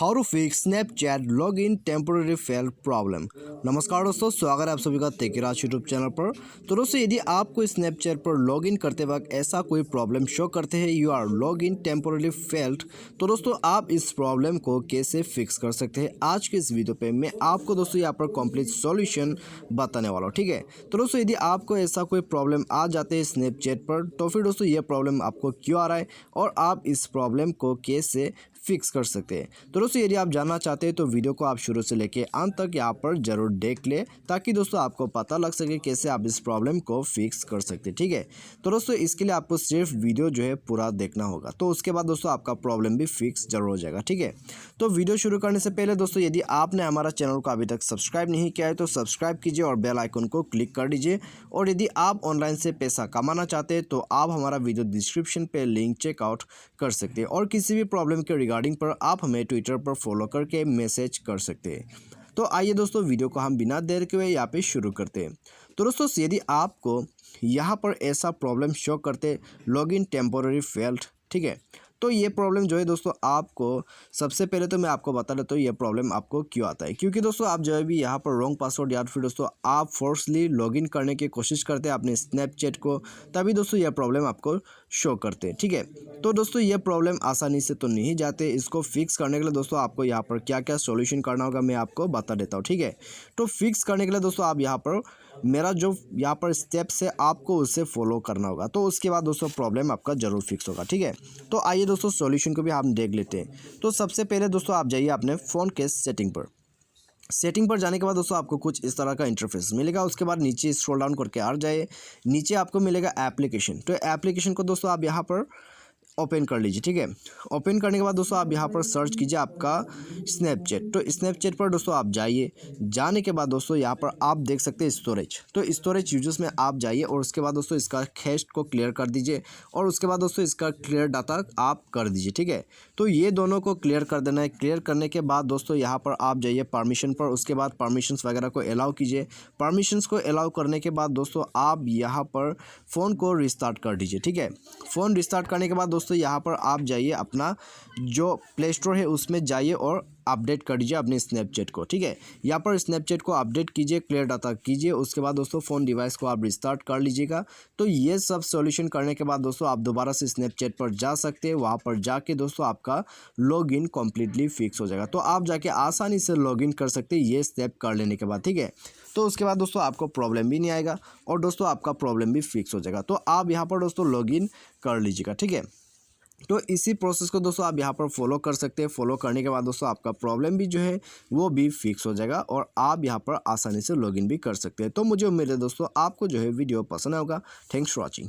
How to fix Snapchat log in temporary fail problem. नमस्कार दोस्तों, स्वागत है आप सभी का तेकीराज यूट्यूब चैनल पर। तो दोस्तों, यदि आपको स्नैपचैट पर लॉग इन करते वक्त ऐसा कोई प्रॉब्लम शो करते हैं you are log in temporary failed, तो दोस्तों आप इस प्रॉब्लम को कैसे फिक्स कर सकते हैं आज के इस वीडियो पे मैं आपको दोस्तों यहाँ पर कंप्लीट सॉल्यूशन बताने वाला हूँ। ठीक है, तो दोस्तों यदि आपको ऐसा कोई प्रॉब्लम आ जाते हैं स्नैपचैट पर, तो फिर दोस्तों ये प्रॉब्लम आपको क्यों आ रहा है और आप इस प्रॉब्लम को कैसे फिक्स कर सकते हैं। तो दोस्तों यदि आप जानना चाहते हैं तो वीडियो को आप शुरू से लेके अंत तक यहाँ पर जरूर देख ले, ताकि दोस्तों आपको पता लग सके कैसे आप इस प्रॉब्लम को फिक्स कर सकते हैं। ठीक है, तो दोस्तों इसके लिए आपको सिर्फ वीडियो जो है पूरा देखना होगा, तो उसके बाद दोस्तों आपका प्रॉब्लम भी फिक्स जरूर हो जाएगा। ठीक है, तो वीडियो शुरू करने से पहले दोस्तों यदि आपने हमारा चैनल को अभी तक सब्सक्राइब नहीं किया है तो सब्सक्राइब कीजिए और बेल आइकन को क्लिक कर दीजिए। और यदि आप ऑनलाइन से पैसा कमाना चाहते हैं तो आप हमारा वीडियो डिस्क्रिप्शन पे लिंक चेकआउट कर सकते हैं और किसी भी प्रॉब्लम के रिगार्डिंग पर आप हमें ट्विटर पर फॉलो करके मैसेज कर सकते हैं। तो आइए दोस्तों, वीडियो को हम बिना देर के हुए यहाँ पे शुरू करते हैं। तो दोस्तों यदि आपको यहाँ पर ऐसा प्रॉब्लम शो करते लॉगिन टेम्पोररी फेल्ड, ठीक है, तो ये प्रॉब्लम जो है दोस्तों आपको सबसे पहले तो मैं आपको बता देता हूँ ये प्रॉब्लम आपको क्यों आता है। क्योंकि दोस्तों आप जो है भी यहाँ पर रॉन्ग पासवर्ड या फिर दोस्तों आप फोर्सली लॉगिन करने की कोशिश करते हैं अपने स्नैपचैट को, तभी दोस्तों यह प्रॉब्लम आपको शो करते हैं। ठीक है, तो दोस्तों ये प्रॉब्लम आसानी से तो नहीं जाते, इसको फिक्स करने के लिए दोस्तों आपको यहाँ पर क्या क्या सॉल्यूशन करना होगा मैं आपको बता देता हूँ। ठीक है, तो फिक्स करने के लिए दोस्तों आप यहाँ पर मेरा जो यहाँ पर स्टेप्स है आपको उससे फॉलो करना होगा, तो उसके बाद दोस्तों प्रॉब्लम आपका जरूर फिक्स होगा। ठीक है, तो आइए दोस्तों सॉल्यूशन को भी हम देख लेते हैं। तो सबसे पहले दोस्तों आप जाइए अपने फ़ोन के सेटिंग पर जाने के बाद दोस्तों आपको कुछ इस तरह का इंटरफेस मिलेगा। उसके बाद नीचे स्क्रॉल डाउन करके आ जाए, नीचे आपको मिलेगा एप्लीकेशन। तो एप्लीकेशन को दोस्तों आप यहाँ पर ओपन कर लीजिए। ठीक है, ओपन करने के बाद दोस्तों आप यहाँ पर सर्च कीजिए आपका स्नैपचैट। तो स्नैपचैट पर दोस्तों आप जाइए, जाने के बाद दोस्तों यहाँ पर आप देख सकते हैं स्टोरेज। तो स्टोरेज यूजर्स में आप जाइए और उसके बाद दोस्तों इसका कैश को क्लियर कर दीजिए और उसके बाद दोस्तों इसका क्लियर डाटा आप कर दीजिए। ठीक है, तो ये दोनों को क्लियर कर देना है। क्लियर करने के बाद दोस्तों यहाँ पर आप जाइए परमिशन पर, उसके बाद परमिशंस वगैरह को अलाउ कीजिए। परमिशंस को अलाउ करने के बाद दोस्तों आप यहाँ पर फ़ोन को रिस्टार्ट कर दीजिए। ठीक है, फ़ोन रिस्टार्ट करने के बाद दोस्तों यहाँ पर आप जाइए अपना जो प्ले स्टोर है उसमें जाइए और अपडेट कर दीजिए अपने स्नैपचैट को। ठीक है, यहाँ पर स्नैपचैट को अपडेट कीजिए, क्लियर डाटा कीजिए, उसके बाद दोस्तों फ़ोन डिवाइस को आप रिस्टार्ट कर लीजिएगा। तो ये सब सॉल्यूशन करने के बाद दोस्तों आप दोबारा से स्नैपचैट पर जा सकते हैं। वहाँ पर जाके दोस्तों आपका लॉगिन कम्प्लीटली फिक्स हो जाएगा। तो आप जाके आसानी से लॉगिन कर सकते हैं ये स्टेप कर लेने के बाद। ठीक है, तो उसके बाद दोस्तों आपको प्रॉब्लम भी नहीं आएगा और दोस्तों आपका प्रॉब्लम भी फिक्स हो जाएगा। तो आप यहाँ पर दोस्तों लॉगिन कर लीजिएगा। ठीक है, तो इसी प्रोसेस को दोस्तों आप यहाँ पर फॉलो कर सकते हैं। फॉलो करने के बाद दोस्तों आपका प्रॉब्लम भी जो है वो भी फिक्स हो जाएगा और आप यहाँ पर आसानी से लॉगिन भी कर सकते हैं। तो मुझे उम्मीद है दोस्तों आपको जो है वीडियो पसंद आएगा। Thanks for watching.